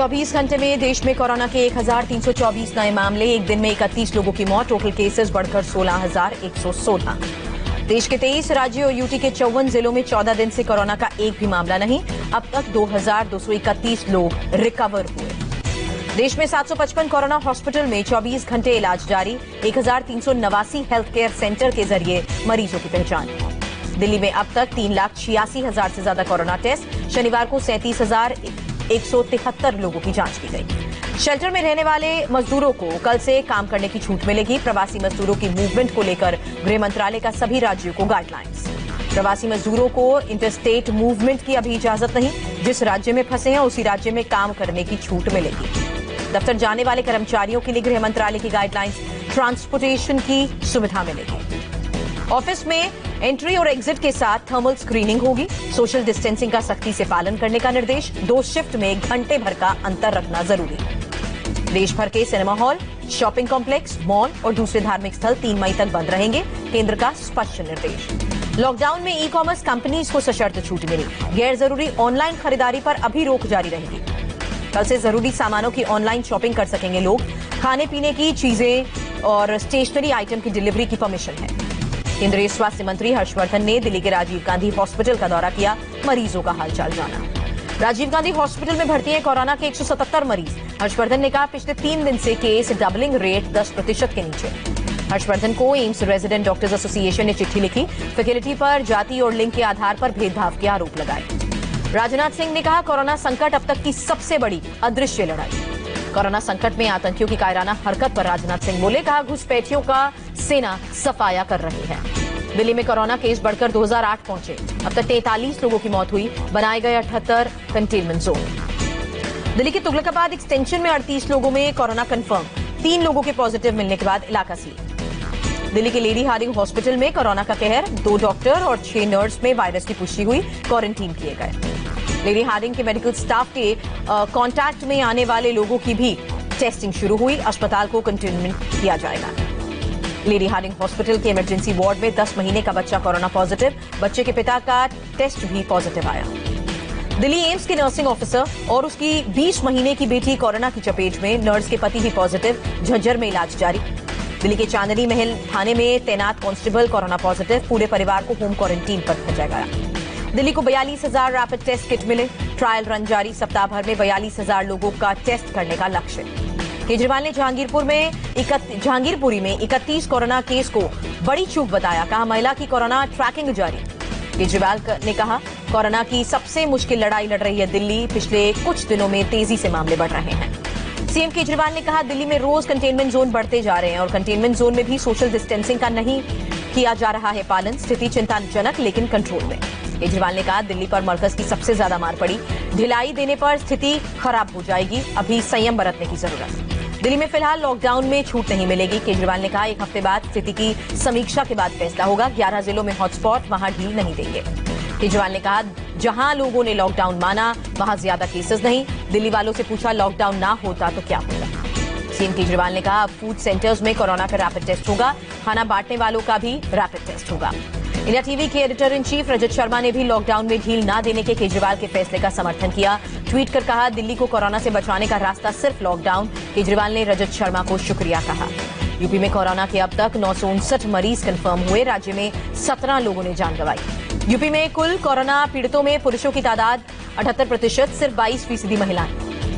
24 घंटे में देश में कोरोना के 1324 नए मामले, एक दिन में 31 लोगों की मौत, टोटल केसेस बढ़कर 16,116। देश के 23 राज्यों और यूटी के 54 जिलों में 14 दिन से कोरोना का एक भी मामला नहीं। अब तक 2,231 लोग रिकवर हुए। देश में 755 कोरोना हॉस्पिटल में 24 घंटे इलाज जारी, 1,389 हेल्थ केयर सेंटर के जरिए मरीजों की पहचान। दिल्ली में अब तक 3,86,000 से ज्यादा कोरोना टेस्ट, शनिवार को 37,173 लोगों की जांच की गई। शेल्टर में रहने वाले मजदूरों को कल से काम करने की छूट मिलेगी। प्रवासी मजदूरों की मूवमेंट को लेकर गृह मंत्रालय का सभी राज्यों को गाइडलाइंस। प्रवासी मजदूरों को इंटरस्टेट मूवमेंट की अभी इजाजत नहीं, जिस राज्य में फंसे हैं उसी राज्य में काम करने की छूट मिलेगी। दफ्तर जाने वाले कर्मचारियों के लिए गृह मंत्रालय की गाइडलाइंस, ट्रांसपोर्टेशन की सुविधा मिलेगी। ऑफिस में एंट्री और एग्जिट के साथ थर्मल स्क्रीनिंग होगी। सोशल डिस्टेंसिंग का सख्ती से पालन करने का निर्देश, 2 शिफ्ट में घंटे भर का अंतर रखना जरूरी। देश भर के cinema hall, shopping complex, mall और दूसरे धार्मिक स्थल 3 मई तक बंद रहेंगे, केंद्र का स्पष्ट निर्देश। लॉकडाउन में ई-कॉमर्स कंपनीज को सशर्त छूट मिली, गैर जरूरी ऑनलाइन खरीदारी पर अभी रोक जारी रहेगी। कल से जरूरी सामानों की ऑनलाइन शॉपिंग कर सकेंगे लोग। खाने पीने की चीजें और स्टेशनरी आइटम की डिलीवरी की परमिशन है। केंद्रीय स्वास्थ्य मंत्री हर्षवर्धन ने दिल्ली के राजीव गांधी हॉस्पिटल का दौरा किया, मरीजों का हालचाल जाना। राजीव गांधी हॉस्पिटल में भर्ती हैं कोरोना के 177 मरीज। हर्षवर्धन ने कहा, पिछले 3 दिन से केस डबलिंग रेट 10% के नीचे। हर्षवर्धन को एम्स रेजिडेंट डॉक्टर्स एसोसिएशन ने चिट्ठी लिखी, फैकल्टी पर जाति और लिंग के आधार पर भेदभाव के आरोप लगाए। राजनाथ सिंह ने कहा, कोरोना संकट अब तक की सबसे बड़ी अदृश्य लड़ाई। कोरोना संकट में आतंकियों की कायराना हरकत पर राजनाथ सिंह बोले, कहा घुसपैठियों का सेना सफाया कर रही है। दिल्ली में कोरोना केस बढ़कर 2008 पहुंचे। अब तक 43 लोगों की मौत हुई, बनाए गए 78 कंटेनमेंट जोन। दिल्ली के तुगलकाबाद एक्सटेंशन में 38 लोगों में कोरोना कंफर्म, 3 लोगों के पॉजिटिव मिलने के बाद इलाका सील। दिल्ली के लेडी हार्डिंग हॉस्पिटल में कोरोना का कहर, 2 डॉक्टर और 6 नर्स में वायरस की पुष्टि हुई, क्वारंटीन किए गए। लेडी हार्डिंग के मेडिकल स्टाफ के कांटेक्ट में आने वाले लोगों की भी टेस्टिंग शुरू हुई, अस्पताल को कंटेनमेंट किया जाएगा। लेडी हार्डिंग हॉस्पिटल के इमरजेंसी वार्ड में 10 महीने का बच्चा कोरोना पॉजिटिव, बच्चे के पिता का टेस्ट भी पॉजिटिव आया। दिल्ली एम्स के नर्सिंग ऑफिसर और उसकी 20 महीने की बेटी कोरोना की चपेट में, नर्स के पति भी पॉजिटिव, झज्जर में इलाज जारी। दिल्ली के चांदनी महल थाने में तैनात कांस्टेबल कोरोना पॉजिटिव, पूरे परिवार को होम क्वारंटीन पर भेजा गया। दिल्ली को 42,000 रैपिड टेस्ट किट मिले, ट्रायल रन जारी, सप्ताह भर में 42,000 लोगों का टेस्ट करने का लक्ष्य। केजरीवाल ने जहांगीरपुरी में 31 कोरोना केस को बड़ी चूक बताया, कहा महिला की कोरोना ट्रैकिंग जारी। केजरीवाल ने कहा, कोरोना की सबसे मुश्किल लड़ाई लड़ रही है दिल्ली, पिछले कुछ दिनों में तेजी से मामले बढ़ रहे हैं। सीएम केजरीवाल ने कहा, दिल्ली में रोज कंटेनमेंट जोन बढ़ते जा रहे हैं और कंटेनमेंट जोन में भी सोशल डिस्टेंसिंग का नहीं किया जा रहा है पालन, स्थिति चिंताजनक लेकिन कंट्रोल में। केजरीवाल ने कहा, दिल्ली पर मरकज की सबसे ज्यादा मार पड़ी, ढिलाई देने पर स्थिति खराब हो जाएगी, अभी संयम बरतने की जरूरत। दिल्ली में फिलहाल लॉकडाउन में छूट नहीं मिलेगी। केजरीवाल ने कहा, 1 हफ्ते बाद स्थिति की समीक्षा के बाद फैसला होगा। 11 जिलों में हॉटस्पॉट, वहां ढील नहीं देंगे। केजरीवाल ने कहा, जहां लोगों ने लॉकडाउन माना वहां ज्यादा केसेस नहीं। दिल्ली वालों से पूछा, लॉकडाउन ना होता तो क्या होता। सीएम केजरीवाल ने कहा, अब फूड सेंटर्स में कोरोना का रैपिड टेस्ट होगा, खाना बांटने वालों का भी रैपिड टेस्ट होगा। इंडिया टीवी के editor in chief Rajat Sharma ने भी लॉकडाउन में ढील न देने के केजरीवाल के फैसले का समर्थन किया। ट्वीट कर कहा, दिल्ली को कोरोना से बचाने का रास्ता सिर्फ लॉकडाउन। केजरीवाल ने रजत शर्मा को शुक्रिया कहा। यूपी में कोरोना के अब तक 959 मरीज कंफर्म हुए, राज्य में 17 लोगों ने जान गंवाई। यूपी में कुल कोरोना पीड़ितों में पुरुषों की तादाद 78%, सिर्फ 22% महिलाएं।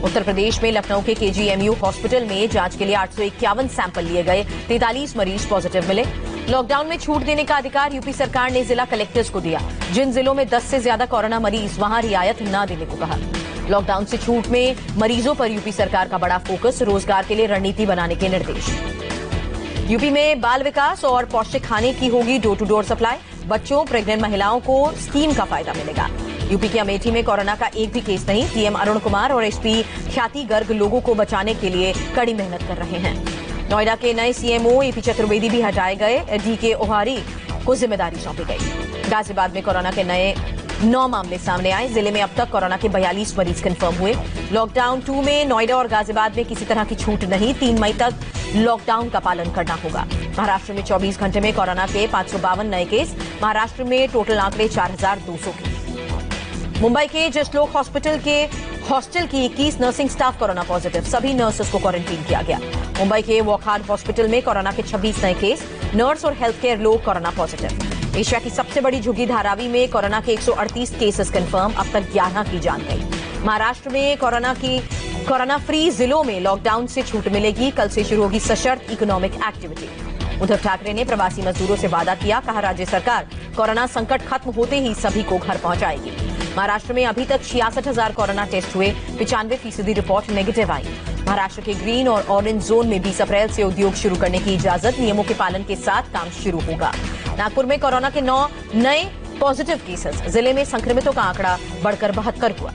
उत्तर प्रदेश में लखनऊ के केजीएमयू हॉस्पिटल में जांच के लिए 851 सैंपल लिए गए, 43 मरीज पॉजिटिव मिले। लॉकडाउन में छूट देने का अधिकार यूपी सरकार ने जिला कलेक्टर्स को दिया। जिन जिलों में 10 से ज्यादा कोरोना मरीज, वहां रियायत न देने को कहा। लॉकडाउन से छूट में मरीजों पर यूपी सरकार का बड़ा फोकस, रोजगार के लिए रणनीति बनाने के निर्देश। यूपी में बाल विकास और पौष्टिक खाने की होगी डोर टू डोर सप्लाई, बच्चों, प्रेग्नेंट महिलाओं को स्कीम का फायदा मिलेगा। यूपी के अमेठी में कोरोना का एक भी केस नहीं, पीएम अरुण कुमार और एसपी ख्याति गर्ग लोगों को बचाने के लिए कड़ी मेहनत कर रहे हैं। नोएडा के नए सीएमओ एपी चतुर्वेदी भी हटाए गए, डीके ओहारी को जिम्मेदारी सौंपी गई। गाजियाबाद में कोरोना के नए 9 मामले सामने आए, जिले में अब तक कोरोना के 42 मरीज कंफर्म हुए। लॉकडाउन 2 में नोएडा और गाजियाबाद में किसी तरह की छूट नहीं, 3 मई तक लॉकडाउन का पालन करना होगा। महाराष्ट्र में 24 घंटे में कोरोना के 552 नए केस, महाराष्ट्र में टोटल आंकड़े 4,200 केस। मुंबई के जसलोक हॉस्पिटल के हॉस्टल की 21 नर्सिंग स्टाफ कोरोना पॉजिटिव, सभी नर्सेस को क्वारंटीन किया गया। मुंबई के वॉकहार्ट हॉस्पिटल में कोरोना के 26 नए केस, नर्स और हेल्थ केयर लोग कोरोना पॉजिटिव। एशिया की सबसे बड़ी झुग्गी धारावी में कोरोना के 138 केसेस कंफर्म, अब तक 11 की जान गई। महाराष्ट्र में कोरोना फ्री जिलों में लॉकडाउन से छूट मिलेगी, कल से शुरू होगी सशर्त इकोनॉमिक एक्टिविटी। उद्धव ठाकरे ने प्रवासी मजदूरों से वादा किया, कहा राज्य सरकार कोरोना संकट खत्म होते ही सभी को घर पहुंचाएगी। महाराष्ट्र में अभी तक 66,000 कोरोना टेस्ट हुए, 95% रिपोर्ट नेगेटिव आई। महाराष्ट्र के ग्रीन और ऑरेंज जोन में 20 अप्रैल से उद्योग शुरू करने की इजाजत, नियमों के पालन के साथ काम शुरू होगा। नागपुर में कोरोना के 9 नए पॉजिटिव केसेस, जिले में संक्रमितों का आंकड़ा बढ़कर 72 हुआ।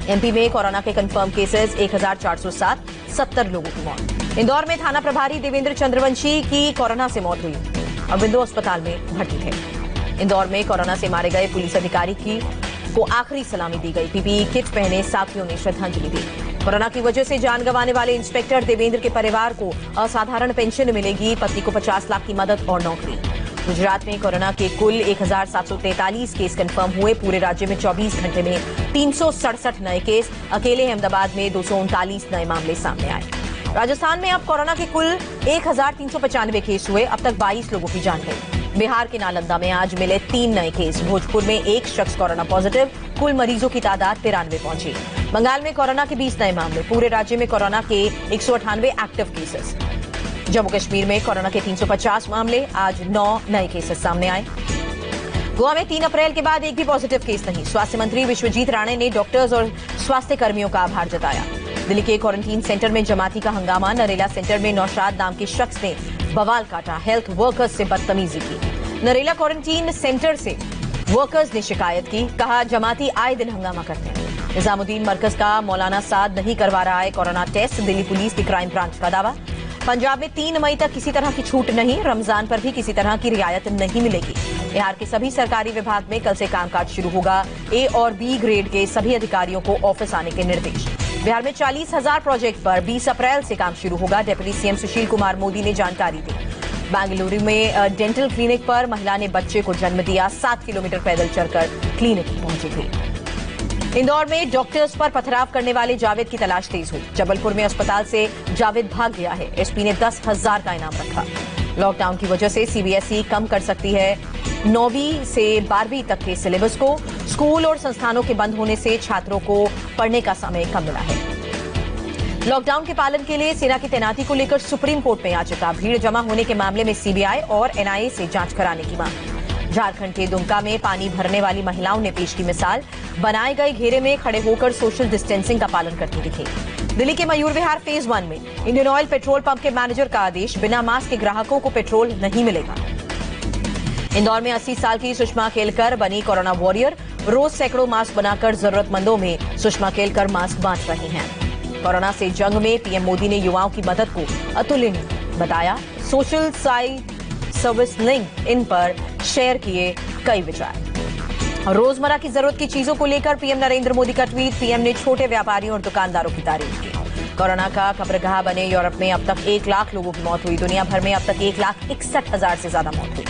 एमपी में कोरोना के कंफर्म केसेस 1407, 70 लोगों की मौत। इंदौर में थाना प्रभारी देवेंद्र चंद्रवंशी की कोरोना से मौत हुई और बिंदु अस्पताल में भर्ती थे। इंदौर में कोरोना से मारे गए पुलिस अधिकारी को आखिरी सलामी दी गई, पीपीई किट पहने साथियों ने श्रद्धांजलि दी। कोरोना की वजह से जान गंवाने वाले इंस्पेक्टर देवेंद्र के परिवार को असाधारण पेंशन मिलेगी, पत्नी को 50 लाख की मदद और नौकरी। गुजरात में कोरोना के कुल 1743 केस कंफर्म हुए, पूरे राज्य में 24 घंटे में 367 नए केस, अकेले अहमदाबाद में 239 नए मामले सामने आए। राजस्थान में अब कोरोना के कुल 1395 केस हुए, अब तक 22 लोगों की जान गई। बिहार के नालंदा में आज मिले 3 नए केस, भोजपुर में 1 शख्स कोरोना पॉजिटिव, कुल मरीजों की तादाद 93 पहुंची। बंगाल में कोरोना के 20 नए मामले, पूरे राज्य में कोरोना के 198 एक्टिव केसेस। जम्मू कश्मीर में कोरोना के 350 मामले, आज 9 नए केसेस सामने आए। गोवा में 3 अप्रैल के बाद एक भी पॉजिटिव केस नहीं, स्वास्थ्य मंत्री विश्वजीत राणे ने डॉक्टर्स और स्वास्थ्य कर्मियों का आभार जताया। दिल्ली के क्वारंटीन सेंटर में जमाती का हंगामा, नरेला सेंटर में नौशाद नाम के शख्स ने बवाल काटा, हेल्थ वर्कर्स से बदतमीजी की। नरेला क्वारंटीन सेंटर से वर्कर्स ने शिकायत की, कहा जमाती आए दिन हंगामा करते हैं। निजामुद्दीन मरकज का मौलाना साद नहीं करवा रहा है कोरोना टेस्ट, दिल्ली पुलिस की क्राइम ब्रांच का दावा। पंजाब में 3 मई तक किसी तरह की छूट नहीं, रमजान पर भी किसी तरह की रियायत नहीं मिलेगी। बिहार के सभी सरकारी विभाग में कल से कामकाज शुरू होगा, ए और बी ग्रेड के सभी अधिकारियों को ऑफिस आने के निर्देश। बिहार में 40,000 प्रोजेक्ट पर 20 अप्रैल से काम शुरू होगा, डिप्टी सीएम सुशील कुमार मोदी ने जानकारी दी। बेंगलुरु में डेंटल क्लिनिक पर महिला ने बच्चे को जन्म दिया, 7 किलोमीटर पैदल चलकर क्लिनिक पहुंची थी। इंदौर में डॉक्टर्स पर पथराव करने वाले जावेद की तलाश तेज हुई, जबलपुर में अस्पताल से जावेद भाग गया है, एसपी ने 10,000 का इनाम रखा। लॉकडाउन की वजह से सीबीएसई कम कर सकती है 9वीं से 12वीं तक के सिलेबस को, स्कूल और संस्थानों के बंद होने से छात्रों को पढ़ने का समय कम मिला है। लॉकडाउन के पालन के लिए सेना की तैनाती को लेकर सुप्रीम कोर्ट में याचिका, भीड़ जमा होने के मामले में सीबीआई और एनआईए से जांच कराने की मांग। झारखंड के दुमका में पानी भरने वाली महिलाओं ने पेश की मिसाल, बनाए गए घेरे में खड़े होकर सोशल डिस्टेंसिंग का पालन करती दिखी। दिल्ली के मयूर विहार फेज 1 में इंडियन ऑयल पेट्रोल पंप के मैनेजर का आदेश, बिना मास्क के ग्राहकों को पेट्रोल नहीं मिलेगा। इंदौर में 80 साल की सुषमा केलकर बनी कोरोना वॉरियर, रोज सैकड़ों मास्क बनाकर जरूरतमंदों में सुषमा केलकर मास्क बांट रही हैं। कोरोना से जंग में पीएम मोदी ने युवाओं की मदद को अतुलनीय बताया, social site service link in पर शेयर किए कई विचार। रोजमर्रा की जरूरत की चीजों को लेकर पीएम नरेंद्र मोदी का ट्वीट, पीएम ने छोटे व्यापारियों और दुकानदारों की तारीफ की। कोरोना का कब्रगाह बने यूरोप में अब तक 1 लाख लोगों की मौत हुई, दुनिया भर में अब तक 1,61,000 से ज्यादा मौत हुई।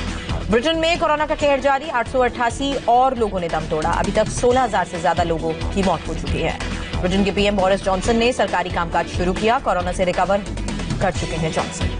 ब्रिटेन में कोरोना का कहर जारी, 888 और लोगों ने दम तोड़ा, अभी तक 16,000 से ज्यादा लोगों की मौत हो चुकी है। ब्रिटेन के पीएम बोरिस जॉनसन ने सरकारी कामकाज शुरू किया, कोरोना से रिकवर कर चुके हैं जॉनसन।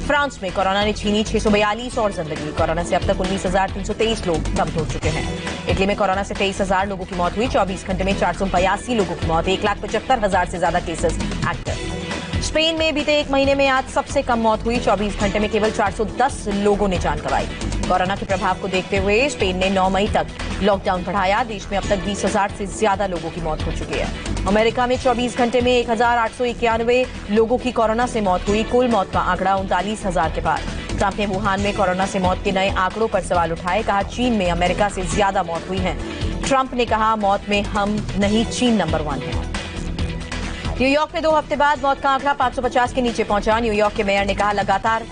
फ्रांस में कोरोना ने छीनी 642 और जिंदगी, कोरोना से अब तक 19,323 लोग दम तोड़ चुके हैं। इटली में कोरोना से 23,000 लोगों की मौत हुई, 24 घंटे में 482 लोगों की मौत, 1,75,000 से ज्यादा केसेस एक्टिव। स्पेन में बीते 1 महीने में आज सबसे कम मौत हुई, 24 घंटे में केवल 410 लोगों ने जान गंवाई। कोरोना के प्रभाव को देखते हुए स्पेन ने 9 मई तक लॉकडाउन बढ़ाया, देश में अब तक 20,000 से ज्यादा लोगों की मौत हो चुकी है। अमेरिका में 24 घंटे में 1,891 लोगों की कोरोना से मौत हुई, कुल मौत का आंकड़ा 39,000 के पार। ट्रंप ने वुहान में कोरोना से मौत के नए आंकड़ों पर सवाल उठाए, कहा चीन में अमेरिका से ज्यादा मौत हुई है। ट्रंप ने कहा मौत में हम नहीं, चीन नंबर 1 है। न्यूयॉर्क में 2 हफ्ते बाद मौत का आंकड़ा 550 के नीचे पहुंचा, न्यूयॉर्क के मेयर ने कहा लगातार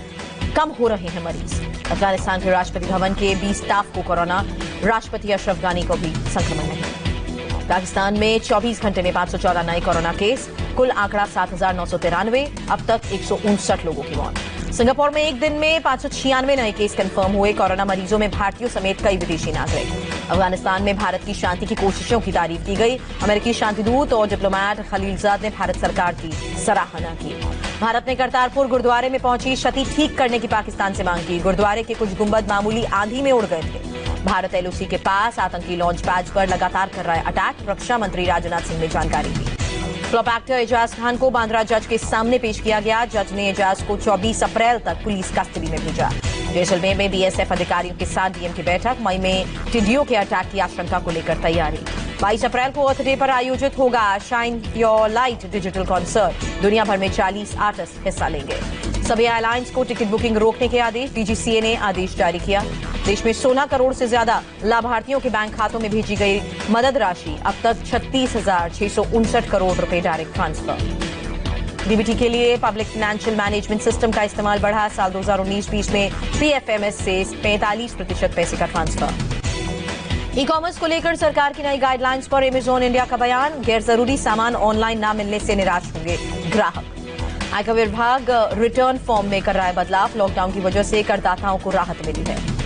कम हो रहे हैं मरीज। अफगानिस्तान के राष्ट्रपति भवन के 20 स्टाफ को कोरोना, राष्ट्रपति अशरफ गानी को भी संक्रमण नहीं। पाकिस्तान में 24 घंटे में 514 नए कोरोना केस, कुल आंकड़ा 7,993, अब तक 159 लोगों की मौत। सिंगापुर में एक दिन में 596 नए केस कंफर्म हुए, कोरोना मरीजों में भारतीयों समेत कई विदेशी नागरिक। अफगानिस्तान में भारत की शांति की कोशिशों की तारीफ की गई। अमेरिकी शांतिदूत और डिप्लोमेट खलीलजाद ने भारत सरकार की सराहना की। भारत ने करतारपुर गुरुद्वारे में पहुंची क्षति ठीक करने की पाकिस्तान से मांग की। गुरुद्वारे के कुछ गुंबद मामूली आंधी में उड़ गए थे। भारत एलओसी के पास आतंकी लॉन्च पैड पर लगातार कर रहा है अटैक। रक्षा मंत्री राजनाथ सिंह ने जानकारी दी। फ्लॉप एक्टर एजाज खान को बांद्रा जज के सामने पेश किया गया। जज ने एजाज को 24 अप्रैल तक पुलिस कस्टडी में भेजा। जैसलमेर में बीएसएफ अधिकारियों के साथ डीएम की बैठक। मई में टिड्डियों के अटैक की आशंका को लेकर तैयारी। 22 अप्रैल को अर्थ डे पर आयोजित होगा shine your light digital concert. दुनिया भर में 40 आर्टिस्ट हिस्सा लेंगे। सभी एयरलाइंस को टिकट बुकिंग रोकने के आदेश। डीजीसीए ने आदेश जारी किया। देश में 16 करोड़ से ज्यादा लाभार्थियों के बैंक खातों में भेजी गई मदद राशि। अब तक 36,659 करोड़ रुपए डायरेक्ट ट्रांसफर। डीबीटी के लिए पब्लिक फाइनेंशियल मैनेजमेंट सिस्टम का इस्तेमाल बढ़ा। साल 2019-20 में पीएफएमएस से 45% पैसे का ट्रांसफर। ई कॉमर्स को लेकर सरकार की नई गाइडलाइंस पर अमेजॉन इंडिया का बयान। गैर जरूरी सामान ऑनलाइन न मिलने से निराश होंगे ग्राहक। आयकर विभाग रिटर्न फॉर्म में कर रहा है बदलाव। लॉकडाउन की वजह से करदाताओं को राहत मिली है।